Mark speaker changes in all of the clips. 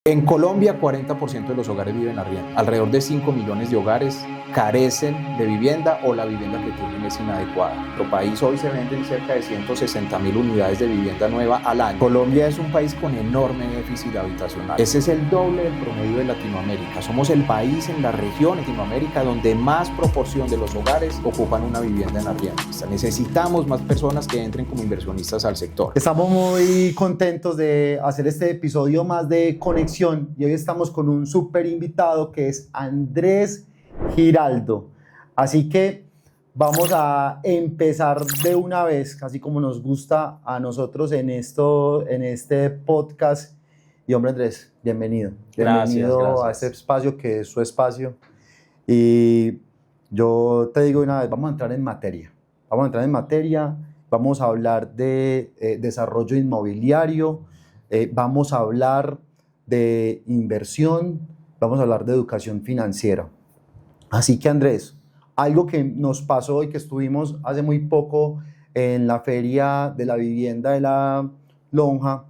Speaker 1: En Colombia, 40% de los hogares viven arriendo. Alrededor de 5 millones de hogares carecen de vivienda o la vivienda que tienen es inadecuada. En nuestro país hoy se venden cerca de 160.000 unidades de vivienda nueva al año. Colombia es un país con enorme déficit habitacional. Ese es el doble del promedio de Latinoamérica. Somos el país en la región de Latinoamérica donde más proporción de los hogares ocupan una vivienda en arriendo. Necesitamos más personas que entren como inversionistas al sector.
Speaker 2: Estamos muy contentos de hacer este episodio más de Conexión y hoy estamos con un súper invitado que es Andrés Giraldo. Así que vamos a empezar de una vez, así como nos gusta a nosotros en este podcast. Y hombre Andrés, bienvenido. Bienvenido a este espacio que es su espacio. Y yo te digo una vez, vamos a entrar en materia. Vamos a hablar de desarrollo inmobiliario, vamos a hablar de inversión, vamos a hablar de educación financiera. Así que Andrés, algo que nos pasó y que estuvimos hace muy poco en la Feria de la Vivienda de la Lonja,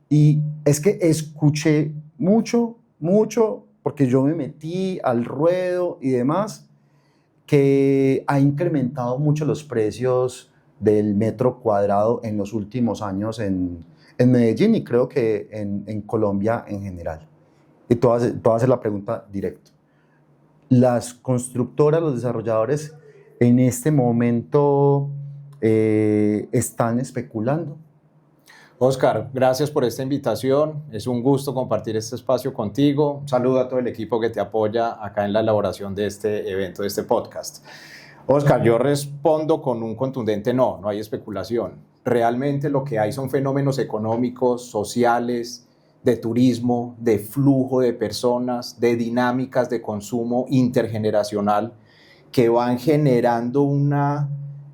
Speaker 2: y es que escuché mucho, porque yo me metí al ruedo y demás, que ha incrementado mucho los precios del metro cuadrado en los últimos años en Medellín y creo que en Colombia en general. Y te voy a hacer la pregunta directo. ¿Las constructoras, los desarrolladores en este momento están especulando?
Speaker 1: Oscar, gracias por esta invitación. Es un gusto compartir este espacio contigo. Un saludo a todo el equipo que te apoya acá en la elaboración de este evento, de este podcast. Oscar, yo respondo con un contundente no hay especulación. Realmente lo que hay son fenómenos económicos, sociales, de turismo, de flujo de personas, de dinámicas de consumo intergeneracional que van generando una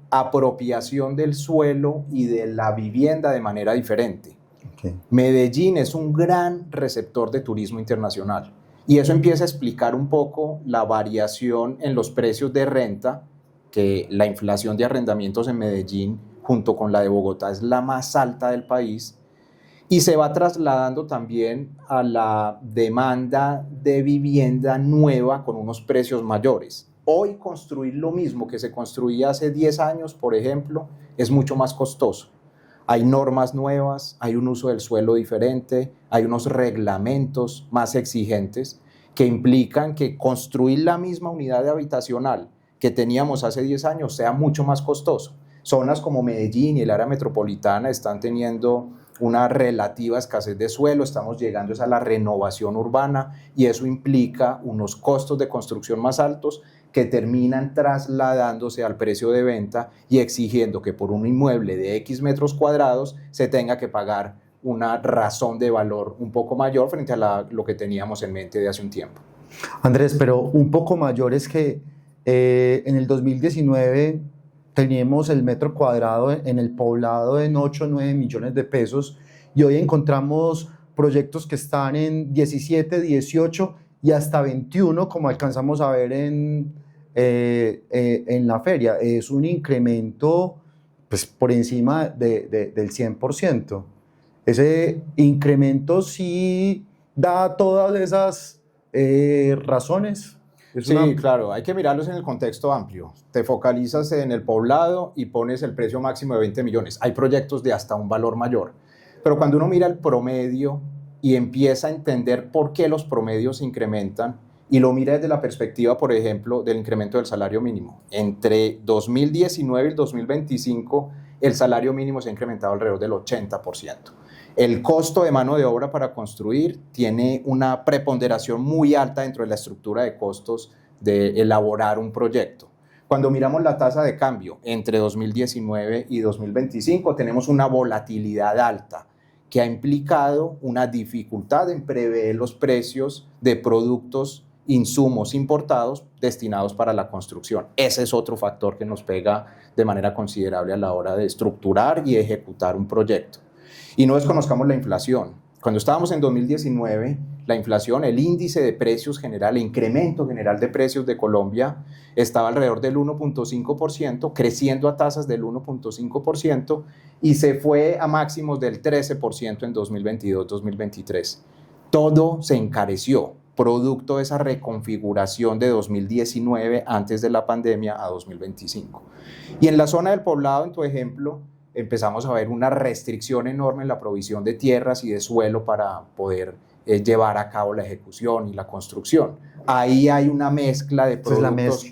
Speaker 1: apropiación del suelo y de la vivienda de manera diferente. Okay. Medellín es un gran receptor de turismo internacional y eso empieza a explicar un poco la variación en los precios de renta, que la inflación de arrendamientos en Medellín junto con la de Bogotá es la más alta del país y se va trasladando también a la demanda de vivienda nueva con unos precios mayores. Hoy construir lo mismo que se construía hace 10 años, por ejemplo, es mucho más costoso. Hay normas nuevas, hay un uso del suelo diferente, hay unos reglamentos más exigentes que implican que construir la misma unidad habitacional que teníamos hace 10 años sea mucho más costoso. Zonas como Medellín y el área metropolitana están teniendo una relativa escasez de suelo, estamos llegando a la renovación urbana y eso implica unos costos de construcción más altos que terminan trasladándose al precio de venta y exigiendo que por un inmueble de X metros cuadrados se tenga que pagar una razón de valor un poco mayor frente a lo que teníamos en mente de hace un tiempo.
Speaker 2: Andrés, pero un poco mayor es que en el 2019 teníamos el metro cuadrado en el poblado en 8 o 9 millones de pesos y hoy encontramos proyectos que están en 17, 18 y hasta 21 como alcanzamos a ver en la feria. Es un incremento pues, por encima del 100%. Ese incremento sí da todas esas razones.
Speaker 1: Sí, claro, hay que mirarlos en el contexto amplio. Te focalizas en el poblado y pones el precio máximo de 20 millones. Hay proyectos de hasta un valor mayor. Pero cuando uno mira el promedio y empieza a entender por qué los promedios se incrementan y lo mira desde la perspectiva, por ejemplo, del incremento del salario mínimo. Entre 2019 y 2025, el salario mínimo se ha incrementado alrededor del 80%. El costo de mano de obra para construir tiene una preponderación muy alta dentro de la estructura de costos de elaborar un proyecto. Cuando miramos la tasa de cambio entre 2019 y 2025, tenemos una volatilidad alta que ha implicado una dificultad en prever los precios de productos, insumos importados destinados para la construcción. Ese es otro factor que nos pega de manera considerable a la hora de estructurar y ejecutar un proyecto. Y no desconozcamos la inflación. Cuando estábamos en 2019, la inflación, el índice de precios general, el incremento general de precios de Colombia estaba alrededor del 1.5%, creciendo a tasas del 1.5% y se fue a máximos del 13% en 2022-2023. todo se encareció, producto de esa reconfiguración de 2019 antes de la pandemia a 2025. Y en la zona del Poblado, en tu ejemplo, empezamos a ver una restricción enorme en la provisión de tierras y de suelo para poder llevar a cabo la ejecución y la construcción. Ahí hay una mezcla de productos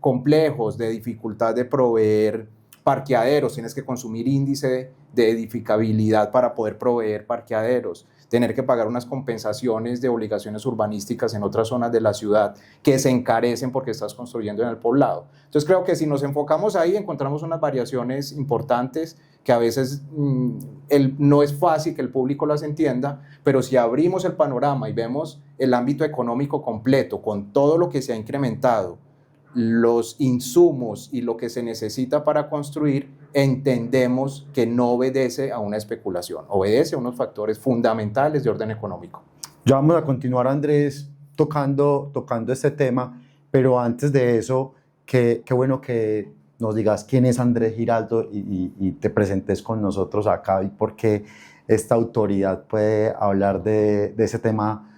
Speaker 1: complejos, de dificultad de proveer parqueaderos, tienes que consumir índice de edificabilidad para poder proveer parqueaderos, tener que pagar unas compensaciones de obligaciones urbanísticas en otras zonas de la ciudad que se encarecen porque estás construyendo en el poblado. Entonces creo que si nos enfocamos ahí encontramos unas variaciones importantes que a veces no es fácil que el público las entienda, pero si abrimos el panorama y vemos el ámbito económico completo con todo lo que se ha incrementado, los insumos y lo que se necesita para construir, entendemos que no obedece a una especulación, obedece a unos factores fundamentales de orden económico.
Speaker 2: Ya vamos a continuar, Andrés, tocando este tema, pero antes de eso, qué bueno que nos digas quién es Andrés Giraldo y te presentes con nosotros acá y por qué esta autoridad puede hablar de ese tema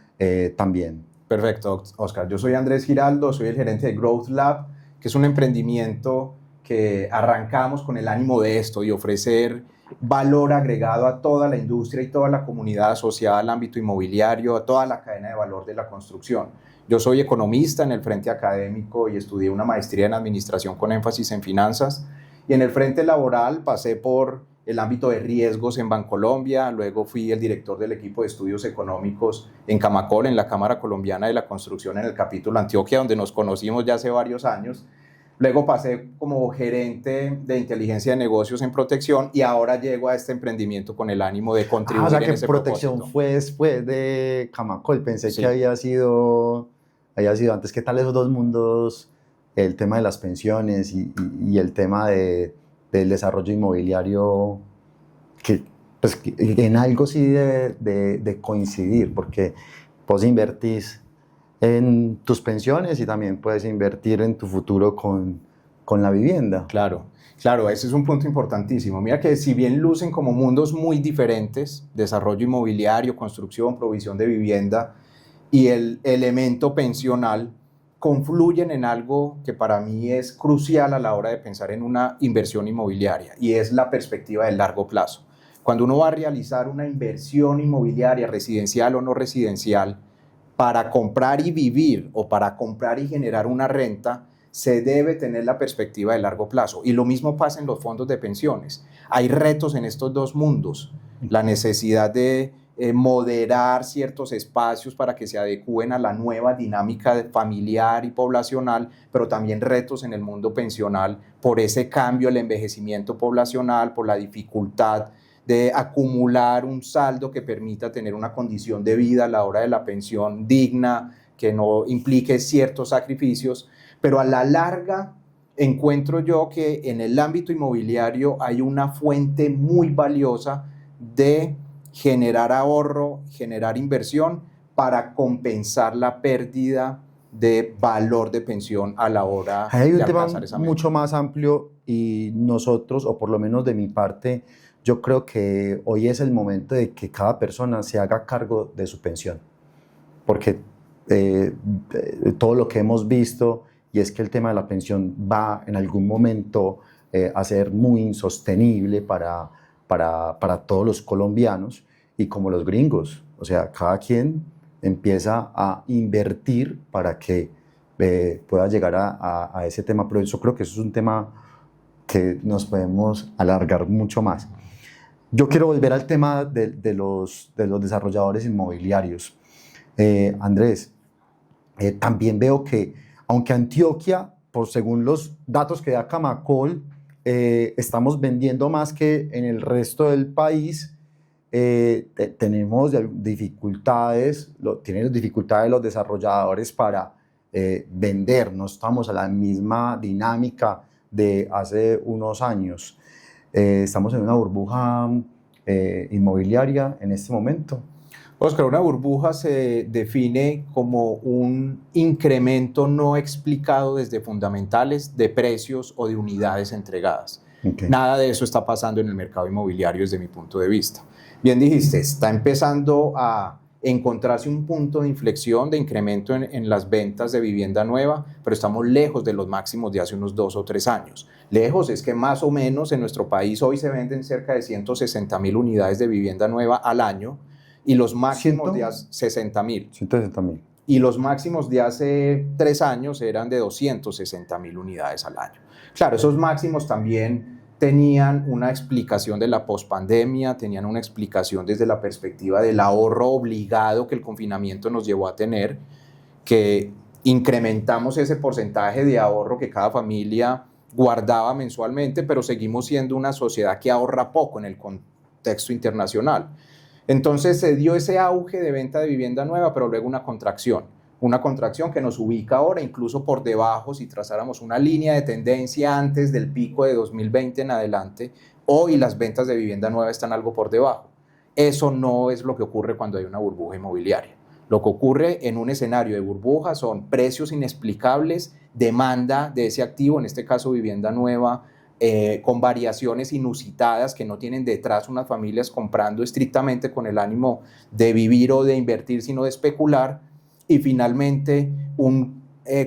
Speaker 2: también.
Speaker 1: Perfecto, Oscar. Yo soy Andrés Giraldo, soy el gerente de Growth Lab, que es un emprendimiento que arrancamos con el ánimo de esto y ofrecer valor agregado a toda la industria y toda la comunidad asociada al ámbito inmobiliario, a toda la cadena de valor de la construcción. Yo soy economista en el frente académico y estudié una maestría en administración con énfasis en finanzas, y en el frente laboral pasé por el ámbito de riesgos en Bancolombia, luego fui el director del equipo de estudios económicos en Camacol, en la Cámara Colombiana de la Construcción en el capítulo Antioquia, donde nos conocimos ya hace varios años. Luego pasé como gerente de inteligencia de negocios en Protección y ahora llego a este emprendimiento con el ánimo de contribuir en ese propósito.
Speaker 2: Protección fue después de Camacol, pensé que había sido antes. ¿Qué tal esos dos mundos, el tema de las pensiones y el tema del desarrollo inmobiliario, que en algo sí debe de coincidir, porque vos invertís en tus pensiones y también puedes invertir en tu futuro con la vivienda?
Speaker 1: Claro, ese es un punto importantísimo. Mira que si bien lucen como mundos muy diferentes, desarrollo inmobiliario, construcción, provisión de vivienda y el elemento pensional, confluyen en algo que para mí es crucial a la hora de pensar en una inversión inmobiliaria, y es la perspectiva del largo plazo. Cuando uno va a realizar una inversión inmobiliaria, residencial o no residencial, para comprar y vivir o para comprar y generar una renta, se debe tener la perspectiva de largo plazo. Y lo mismo pasa en los fondos de pensiones. Hay retos en estos dos mundos, la necesidad de moderar ciertos espacios para que se adecúen a la nueva dinámica familiar y poblacional, pero también retos en el mundo pensional por ese cambio, el envejecimiento poblacional, por la dificultad de acumular un saldo que permita tener una condición de vida a la hora de la pensión digna, que no implique ciertos sacrificios, pero a la larga encuentro yo que en el ámbito inmobiliario hay una fuente muy valiosa de generar ahorro, generar inversión para compensar la pérdida de valor de pensión a la hora
Speaker 2: hay
Speaker 1: de
Speaker 2: un tema
Speaker 1: alcanzar esa meta.
Speaker 2: Mucho más amplio, y nosotros, o por lo menos de mi parte, yo creo que hoy es el momento de que cada persona se haga cargo de su pensión, porque todo lo que hemos visto, y es que el tema de la pensión va en algún momento a ser muy insostenible para todos los colombianos y como los gringos. O sea, cada quien empieza a invertir para que pueda llegar a ese tema, pero yo creo que eso es un tema que nos podemos alargar mucho más. Yo quiero volver al tema de los desarrolladores inmobiliarios. Andrés, también veo que, aunque Antioquia, según los datos que da Camacol, estamos vendiendo más que en el resto del país, tenemos dificultades, tienen dificultades los desarrolladores para vender, no estamos a la misma dinámica de hace unos años. Estamos en una burbuja inmobiliaria en este momento.
Speaker 1: Oscar, una burbuja se define como un incremento no explicado desde fundamentales de precios o de unidades entregadas. Okay. Nada de eso está pasando en el mercado inmobiliario desde mi punto de vista. Bien dijiste, está empezando a encontrarse un punto de inflexión, de incremento en las ventas de vivienda nueva, pero estamos lejos de los máximos de hace unos 2 o 3 años. Lejos es que más o menos en nuestro país hoy se venden cerca de 160.000 unidades de vivienda nueva al año y los máximos de hace 60.000.
Speaker 2: 160.000.
Speaker 1: Y los máximos de hace 3 años eran de 260.000 unidades al año. Claro, esos máximos también tenían una explicación de la pospandemia, tenían una explicación desde la perspectiva del ahorro obligado que el confinamiento nos llevó a tener, que incrementamos ese porcentaje de ahorro que cada familia guardaba mensualmente, pero seguimos siendo una sociedad que ahorra poco en el contexto internacional. Entonces se dio ese auge de venta de vivienda nueva, pero luego una contracción que nos ubica ahora incluso por debajo, si trazáramos una línea de tendencia antes del pico de 2020 en adelante, hoy las ventas de vivienda nueva están algo por debajo. Eso no es lo que ocurre cuando hay una burbuja inmobiliaria. Lo que ocurre en un escenario de burbuja son precios inexplicables, demanda de ese activo, en este caso vivienda nueva, con variaciones inusitadas que no tienen detrás unas familias comprando estrictamente con el ánimo de vivir o de invertir, sino de especular, y finalmente un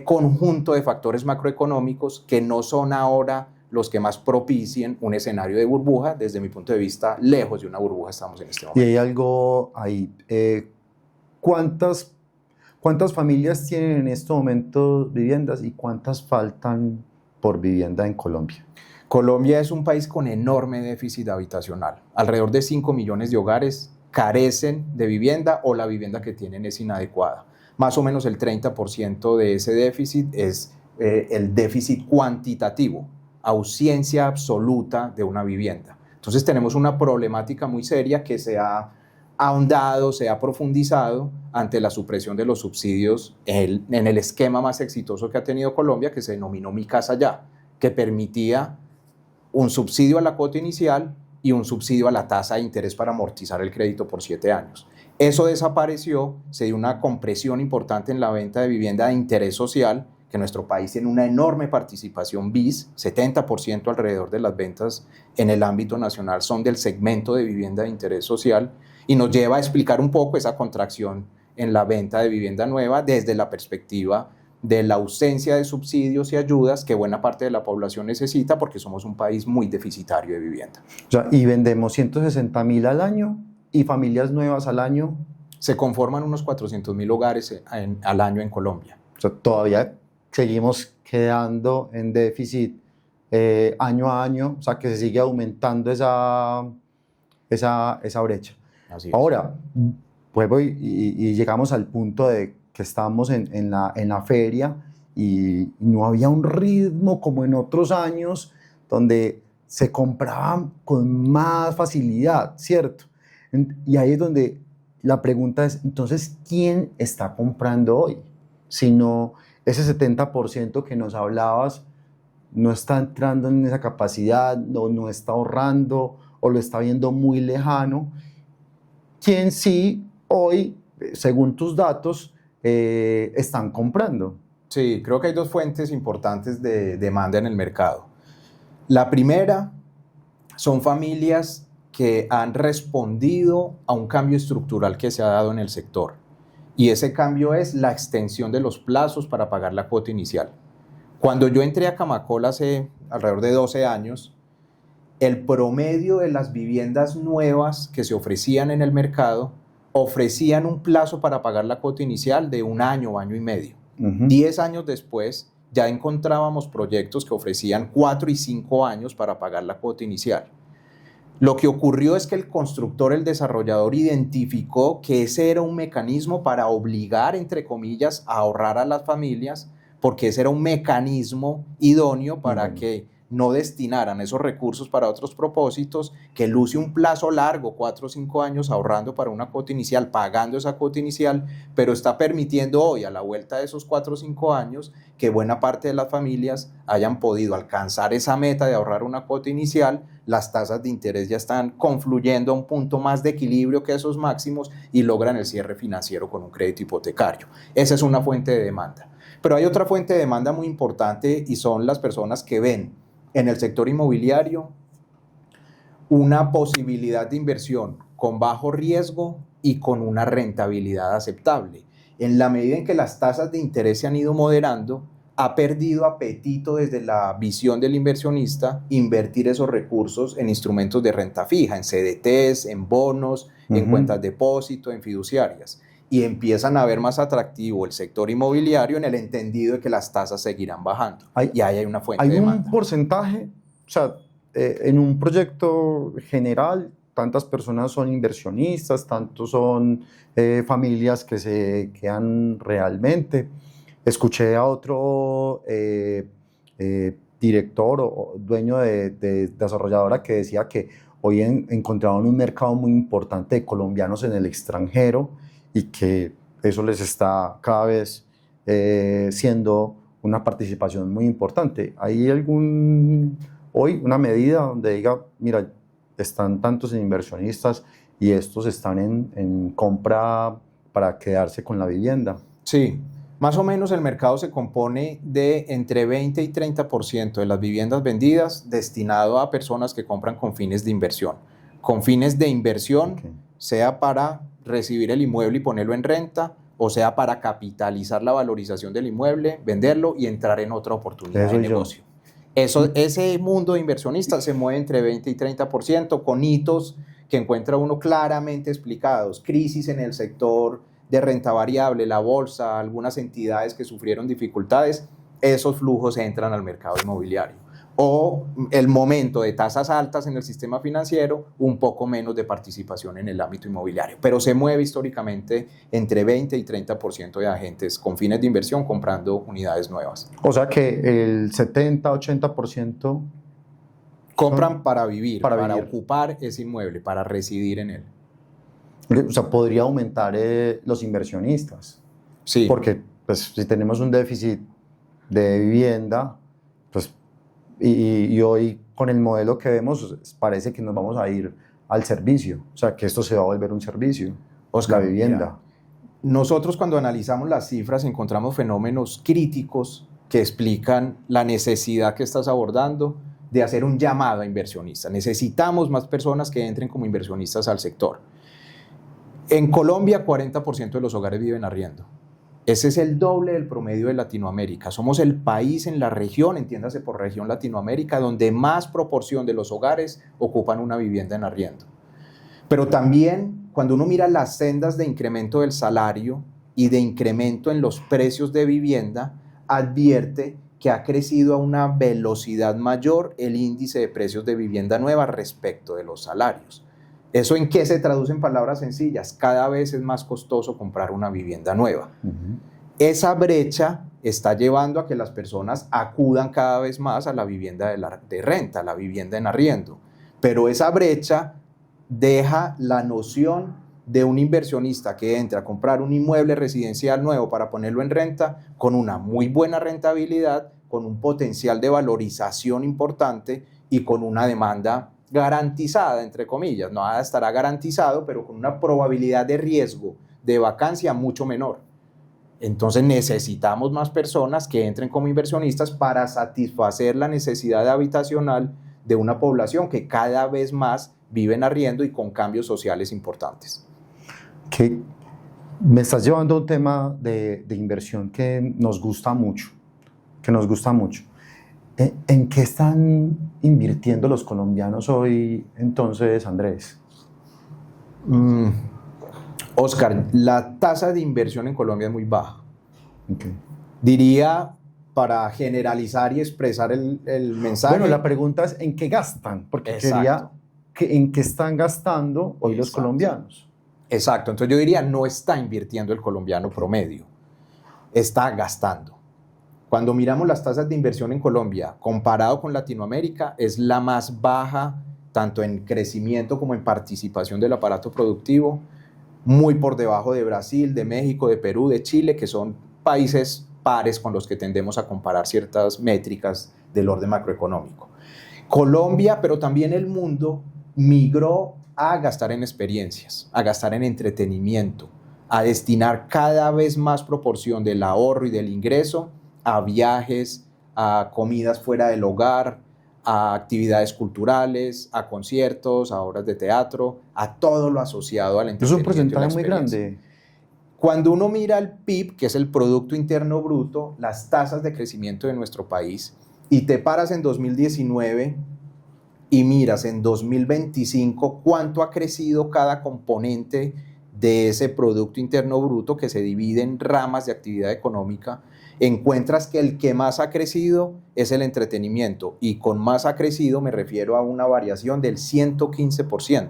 Speaker 1: conjunto de factores macroeconómicos que no son ahora los que más propicien un escenario de burbuja. Desde mi punto de vista, lejos de una burbuja estamos en este momento.
Speaker 2: Y hay algo ahí. ¿Cuántas familias tienen en este momento viviendas y cuántas faltan por vivienda en Colombia?
Speaker 1: Colombia es un país con enorme déficit habitacional. Alrededor de 5 millones de hogares carecen de vivienda o la vivienda que tienen es inadecuada. Más o menos el 30% de ese déficit es el déficit cuantitativo, ausencia absoluta de una vivienda. Entonces tenemos una problemática muy seria que se ha ahondado, se ha profundizado ante la supresión de los subsidios en el esquema más exitoso que ha tenido Colombia, que se denominó Mi Casa Ya, que permitía un subsidio a la cuota inicial y un subsidio a la tasa de interés para amortizar el crédito por 7 años. Eso desapareció, se dio una compresión importante en la venta de vivienda de interés social, que nuestro país tiene una enorme participación BIS, 70% alrededor de las ventas en el ámbito nacional son del segmento de vivienda de interés social, y nos lleva a explicar un poco esa contracción en la venta de vivienda nueva desde la perspectiva de la ausencia de subsidios y ayudas que buena parte de la población necesita, porque somos un país muy deficitario de vivienda.
Speaker 2: O sea, y vendemos 160.000 al año y familias nuevas al año.
Speaker 1: Se conforman unos 400.000 hogares al año en Colombia.
Speaker 2: O sea, todavía seguimos quedando en déficit año a año, o sea, que se sigue aumentando esa brecha.
Speaker 1: Así es.
Speaker 2: Ahora, vuelvo y llegamos al punto de que estábamos en la feria y no había un ritmo como en otros años donde se compraban con más facilidad, ¿cierto? Y ahí es donde la pregunta es, entonces, ¿quién está comprando hoy? Si no, ese 70% que nos hablabas no está entrando en esa capacidad, no está ahorrando o lo está viendo muy lejano. ¿Quién sí hoy, según tus datos, están comprando?
Speaker 1: Sí, creo que hay 2 fuentes importantes de demanda en el mercado. La primera son familias que han respondido a un cambio estructural que se ha dado en el sector. Y ese cambio es la extensión de los plazos para pagar la cuota inicial. Cuando yo entré a Camacol hace alrededor de 12 años, el promedio de las viviendas nuevas que se ofrecían en el mercado ofrecían un plazo para pagar la cuota inicial de 1 año o año y medio. 10 años después ya encontrábamos proyectos que ofrecían 4 y 5 años para pagar la cuota inicial. Lo que ocurrió es que el constructor, el desarrollador, identificó que ese era un mecanismo para obligar, entre comillas, a ahorrar a las familias, porque ese era un mecanismo idóneo para que no destinaran esos recursos para otros propósitos, que luce un plazo largo, 4 o 5 años, ahorrando para una cuota inicial, pagando esa cuota inicial, pero está permitiendo hoy, a la vuelta de esos 4 o 5 años, que buena parte de las familias hayan podido alcanzar esa meta de ahorrar una cuota inicial. Las tasas de interés ya están confluyendo a un punto más de equilibrio que esos máximos y logran el cierre financiero con un crédito hipotecario. Esa es una fuente de demanda. Pero hay otra fuente de demanda muy importante y son las personas que ven en el sector inmobiliario una posibilidad de inversión con bajo riesgo y con una rentabilidad aceptable. En la medida en que las tasas de interés se han ido moderando, ha perdido apetito desde la visión del inversionista invertir esos recursos en instrumentos de renta fija, en CDTs, en bonos, en cuentas de depósito, en fiduciarias. Y empiezan a ver más atractivo el sector inmobiliario en el entendido de que las tasas seguirán bajando. Y ahí hay una fuente de demanda.
Speaker 2: ¿Hay un porcentaje? O sea, en un proyecto general, tantas personas son inversionistas, tantos son familias que se quedan realmente. Escuché a otro director o dueño de desarrolladora que decía que hoy encontraban un mercado muy importante de colombianos en el extranjero y que eso les está cada vez siendo una participación muy importante. ¿Hay hoy una medida donde diga, mira, están tantos inversionistas y estos están en compra para quedarse con la vivienda?
Speaker 1: Sí. Más o menos el mercado se compone de entre 20 y 30% de las viviendas vendidas destinado a personas que compran con fines de inversión. Con fines de inversión, sea para recibir el inmueble y ponerlo en renta, o sea para capitalizar la valorización del inmueble, venderlo y entrar en otra oportunidad de negocio. Ese mundo de inversionistas se mueve entre 20 y 30% con hitos que encuentra uno claramente explicados. Crisis en el sector de renta variable, la bolsa, algunas entidades que sufrieron dificultades, esos flujos entran al mercado inmobiliario. O el momento de tasas altas en el sistema financiero, un poco menos de participación en el ámbito inmobiliario. Pero se mueve históricamente entre 20 y 30% de agentes con fines de inversión comprando unidades nuevas.
Speaker 2: O sea que el 70-80%
Speaker 1: compran para vivir, para ocupar ese inmueble, para residir en él.
Speaker 2: O sea, podría aumentar los inversionistas.
Speaker 1: Sí.
Speaker 2: Porque pues, si tenemos un déficit de vivienda, pues, y hoy con el modelo que vemos, parece que nos vamos a ir al servicio. O sea, que esto se va a volver un servicio,
Speaker 1: Oscar,
Speaker 2: la vivienda.
Speaker 1: Mira, nosotros cuando analizamos las cifras encontramos fenómenos críticos que explican la necesidad que estás abordando de hacer un llamado a inversionistas. Necesitamos más personas que entren como inversionistas al sector. En Colombia, 40% de los hogares viven arriendo. Ese es el doble del promedio de Latinoamérica. Somos el país en la región, entiéndase por región Latinoamérica, donde más proporción de los hogares ocupan una vivienda en arriendo. Pero también, cuando uno mira las sendas de incremento del salario y de incremento en los precios de vivienda, advierte que ha crecido a una velocidad mayor el índice de precios de vivienda nueva respecto de los salarios. ¿Eso en qué se traduce en palabras sencillas? Cada vez es más costoso comprar una vivienda nueva. Esa brecha está llevando a que las personas acudan cada vez más a la vivienda de renta, a la vivienda en arriendo. Pero esa brecha deja la noción de un inversionista que entra a comprar un inmueble residencial nuevo para ponerlo en renta con una muy buena rentabilidad, con un potencial de valorización importante y con una demanda garantizada, entre comillas. Nada estará garantizado, pero con una probabilidad de riesgo de vacancia mucho menor. Entonces necesitamos más personas que entren como inversionistas para satisfacer la necesidad habitacional de una población que cada vez más vive en arriendo y con cambios sociales importantes.
Speaker 2: Que me estás llevando a un tema de inversión que nos gusta mucho, ¿En qué están invirtiendo los colombianos hoy entonces, Andrés?
Speaker 1: Oscar, la tasa de inversión en Colombia es muy baja.
Speaker 2: Okay.
Speaker 1: Diría, para generalizar y expresar el mensaje.
Speaker 2: Bueno, la pregunta es ¿en qué gastan? Porque quería en qué están gastando hoy los colombianos.
Speaker 1: Exacto, entonces yo diría no está invirtiendo el colombiano promedio, está gastando. Cuando miramos las tasas de inversión en Colombia, comparado con Latinoamérica, es la más baja, tanto en crecimiento como en participación del aparato productivo, muy por debajo de Brasil, de México, de Perú, de Chile, que son países pares con los que tendemos a comparar ciertas métricas del orden macroeconómico. Colombia, pero también el mundo, migró a gastar en experiencias, a gastar en entretenimiento, a destinar cada vez más proporción del ahorro y del ingreso a viajes, a comidas fuera del hogar, a actividades culturales, a conciertos, a obras de teatro, a todo lo asociado al
Speaker 2: Es un
Speaker 1: entretenimiento y la
Speaker 2: porcentaje muy
Speaker 1: experiencia.
Speaker 2: grande.
Speaker 1: Cuando uno mira el PIB, que es el Producto Interno Bruto, las tasas de crecimiento de nuestro país, y te paras en 2019 y miras en 2025 cuánto ha crecido cada componente de ese Producto Interno Bruto que se divide en ramas de actividad económica, encuentras que el que más ha crecido es el entretenimiento, y con más ha crecido me refiero a una variación del 115%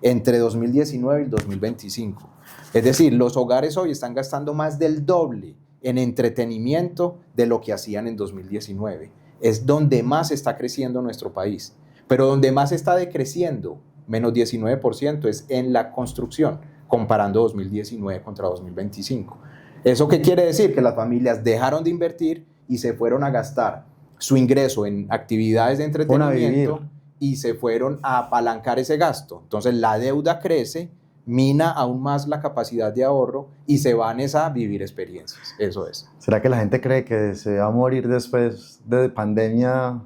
Speaker 1: entre 2019 y 2025. Es decir, los hogares hoy están gastando más del doble en entretenimiento de lo que hacían en 2019. Es donde más está creciendo nuestro país. Pero donde más está decreciendo, menos 19%, es en la construcción, comparando 2019 contra 2025. ¿Eso qué quiere decir? Que las familias dejaron de invertir y se fueron a gastar su ingreso en actividades de entretenimiento y se fueron a apalancar ese gasto. Entonces la deuda crece, mina aún más la capacidad de ahorro y se van a vivir experiencias. Eso es.
Speaker 2: ¿Será que la gente cree que se va a morir después de pandemia?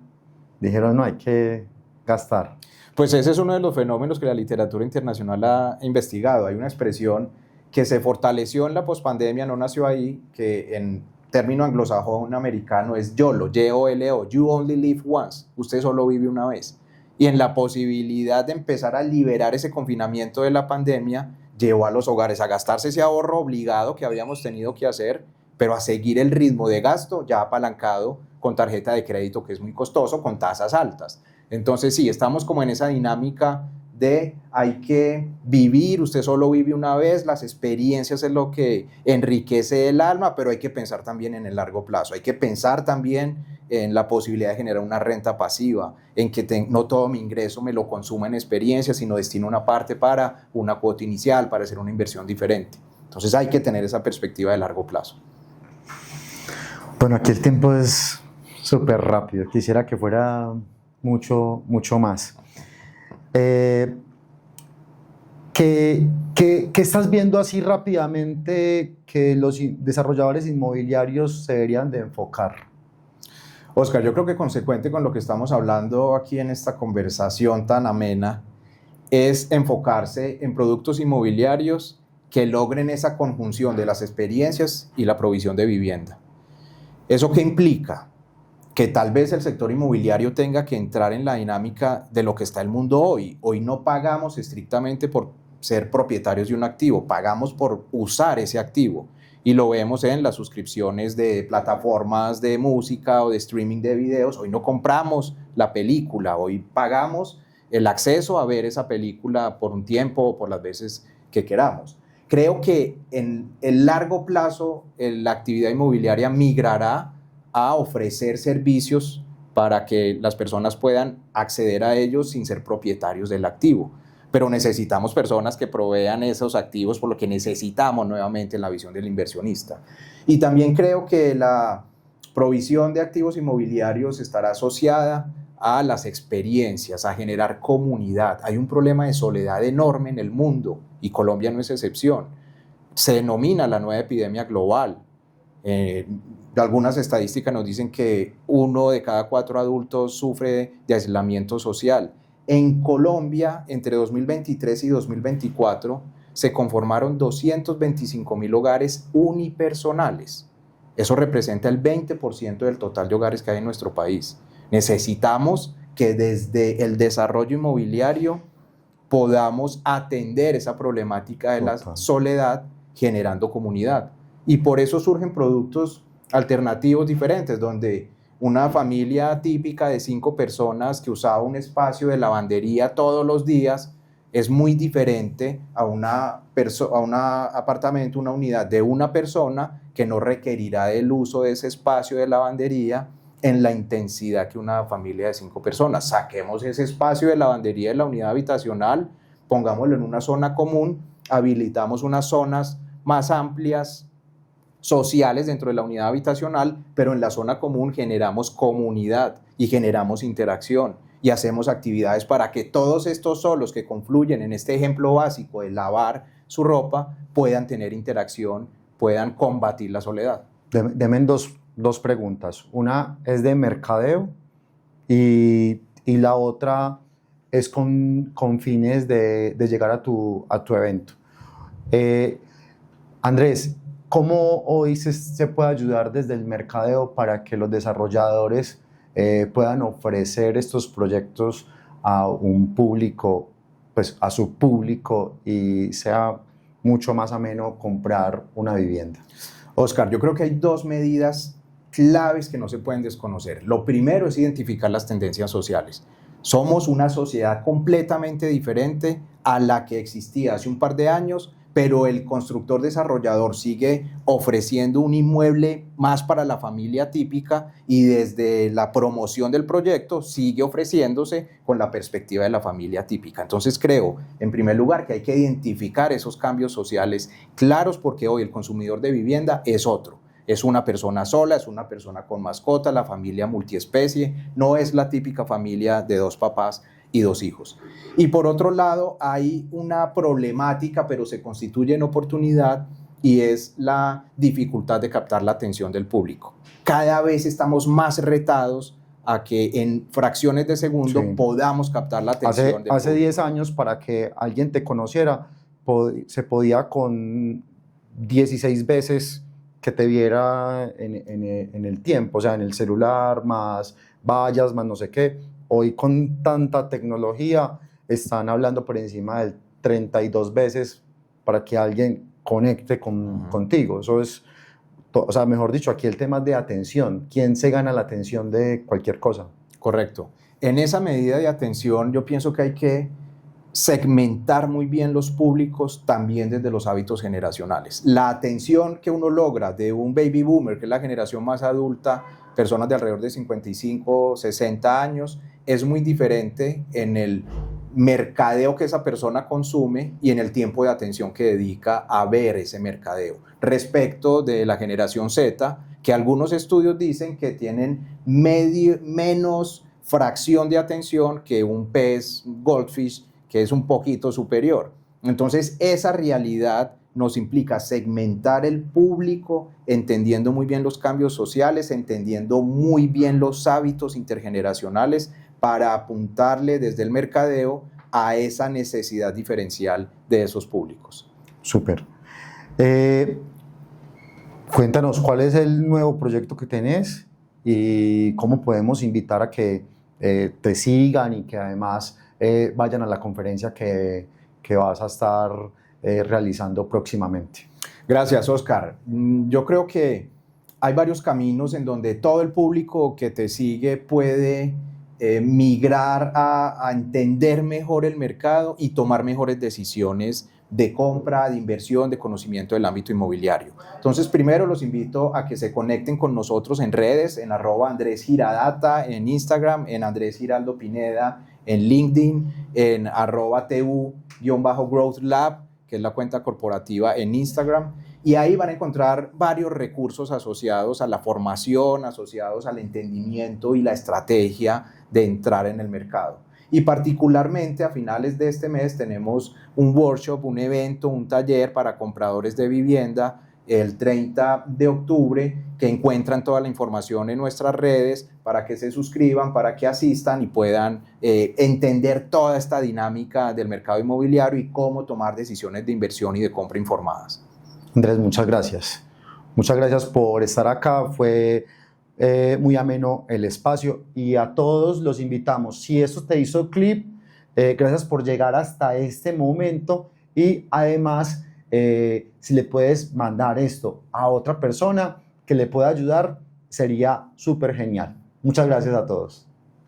Speaker 2: Dijeron, no, hay que gastar.
Speaker 1: Pues ese es uno de los fenómenos que la literatura internacional ha investigado. Hay una expresión que se fortaleció en la pospandemia, no nació ahí, que en término anglosajón americano es YOLO, Y-O-L-O, You Only Live Once, usted solo vive una vez. Y en la posibilidad de empezar a liberar ese confinamiento de la pandemia, llevó a los hogares a gastarse ese ahorro obligado que habíamos tenido que hacer, pero a seguir el ritmo de gasto ya apalancado con tarjeta de crédito, que es muy costoso, con tasas altas. Entonces sí, estamos como en esa dinámica de hay que vivir, usted solo vive una vez, las experiencias es lo que enriquece el alma, pero hay que pensar también en el largo plazo, hay que pensar también en la posibilidad de generar una renta pasiva, en que no todo mi ingreso me lo consuma en experiencias, sino destino una parte para una cuota inicial, para hacer una inversión diferente. Entonces hay que tener esa perspectiva de largo plazo.
Speaker 2: Bueno, aquí el tiempo es súper rápido, quisiera que fuera mucho más. ¿Qué estás viendo así rápidamente que los desarrolladores inmobiliarios se deberían de enfocar?
Speaker 1: Oscar, yo creo que consecuente con lo que estamos hablando aquí en esta conversación tan amena, es enfocarse en productos inmobiliarios que logren esa conjunción de las experiencias y la provisión de vivienda. ¿Eso qué implica? Que tal vez el sector inmobiliario tenga que entrar en la dinámica de lo que está el mundo hoy. Hoy no pagamos estrictamente por ser propietarios de un activo, pagamos por usar ese activo. Y lo vemos en las suscripciones de plataformas de música o de streaming de videos. Hoy no compramos la película, hoy pagamos el acceso a ver esa película por un tiempo o por las veces que queramos. Creo que en el largo plazo la actividad inmobiliaria migrará a ofrecer servicios para que las personas puedan acceder a ellos sin ser propietarios del activo. Pero necesitamos personas que provean esos activos, por lo que necesitamos nuevamente la visión del inversionista. Y también creo que la provisión de activos inmobiliarios estará asociada a las experiencias, a generar comunidad. Hay un problema de soledad enorme en el mundo y Colombia no es excepción. Se denomina la nueva epidemia global. Algunas estadísticas nos dicen que 1 de cada 4 adultos sufre de aislamiento social. En Colombia, entre 2023 y 2024, se conformaron 225.000 hogares unipersonales. Eso representa el 20% del total de hogares que hay en nuestro país. Necesitamos que desde el desarrollo inmobiliario podamos atender esa problemática de la soledad generando comunidad. Y por eso surgen productos alternativos diferentes, donde una familia típica de 5 personas que usaba un espacio de lavandería todos los días es muy diferente a un apartamento, una unidad de una persona que no requerirá del uso de ese espacio de lavandería en la intensidad que una familia de 5 personas. Saquemos ese espacio de lavandería de la unidad habitacional, pongámoslo en una zona común, habilitamos unas zonas más amplias sociales dentro de la unidad habitacional, pero en la zona común generamos comunidad y generamos interacción y hacemos actividades para que todos estos solos que confluyen en este ejemplo básico de lavar su ropa puedan tener interacción, puedan combatir la soledad.
Speaker 2: Deme dos preguntas. Una es de mercadeo y la otra es con fines de llegar a tu evento. Andrés, ¿cómo hoy se puede ayudar desde el mercadeo para que los desarrolladores puedan ofrecer estos proyectos a un público, pues a su público, y sea mucho más ameno comprar una vivienda?
Speaker 1: Oscar, yo creo que hay dos medidas claves que no se pueden desconocer. Lo primero es identificar las tendencias sociales. Somos una sociedad completamente diferente a la que existía hace un par de años, pero el constructor desarrollador sigue ofreciendo un inmueble más para la familia típica y desde la promoción del proyecto sigue ofreciéndose con la perspectiva de la familia típica. Entonces creo, en primer lugar, que hay que identificar esos cambios sociales claros, porque hoy el consumidor de vivienda es otro. Es una persona sola, es una persona con mascota, la familia multiespecie, no es la típica familia de 2 papás y 2 hijos. Y por otro lado, hay una problemática, pero se constituye en oportunidad, y es la dificultad de captar la atención del público. Cada vez estamos más retados a que en fracciones de segundo podamos captar la atención del público.
Speaker 2: Hace 10 años, para que alguien te conociera, se podía con 16 veces que te viera en el tiempo, o sea, en el celular, más vallas, más no sé qué. Hoy con tanta tecnología están hablando por encima de 32 veces para que alguien conecte contigo. Eso es, o sea, mejor dicho, aquí el tema es de atención. ¿Quién se gana la atención de cualquier cosa?
Speaker 1: Correcto. En esa medida de atención, yo pienso que hay que segmentar muy bien los públicos también desde los hábitos generacionales. La atención que uno logra de un baby boomer, que es la generación más adulta, personas de alrededor de 55, 60 años, es muy diferente en el mercadeo que esa persona consume y en el tiempo de atención que dedica a ver ese mercadeo. Respecto de la generación Z, que algunos estudios dicen que tienen menos fracción de atención que un pez goldfish, que es un poquito superior. Entonces, esa realidad nos implica segmentar el público, entendiendo muy bien los cambios sociales, entendiendo muy bien los hábitos intergeneracionales, para apuntarle desde el mercadeo a esa necesidad diferencial de esos públicos.
Speaker 2: Súper. Cuéntanos, ¿cuál es el nuevo proyecto que tenés y cómo podemos invitar a que te sigan y que además vayan a la conferencia que vas a estar realizando próximamente?
Speaker 1: Gracias, Oscar. Yo creo que hay varios caminos en donde todo el público que te sigue puede migrar a entender mejor el mercado y tomar mejores decisiones de compra, de inversión, de conocimiento del ámbito inmobiliario. Entonces, primero los invito a que se conecten con nosotros en redes, en @AndrésGiradata, en Instagram, en Andrés Giraldo Pineda, en LinkedIn, en @tu_growth lab, que es la cuenta corporativa en Instagram, y ahí van a encontrar varios recursos asociados a la formación, asociados al entendimiento y la estrategia de entrar en el mercado. Y particularmente a finales de este mes tenemos un workshop, un evento, un taller para compradores de vivienda el 30 de octubre, que encuentran toda la información en nuestras redes para que se suscriban, para que asistan y puedan entender toda esta dinámica del mercado inmobiliario y cómo tomar decisiones de inversión y de compra informadas.
Speaker 2: Andrés, muchas gracias. Muchas gracias por estar acá. Fue muy ameno el espacio y a todos los invitamos. Si esto te hizo clip, gracias por llegar hasta este momento, y además si le puedes mandar esto a otra persona que le pueda ayudar, sería súper genial. Muchas gracias a todos.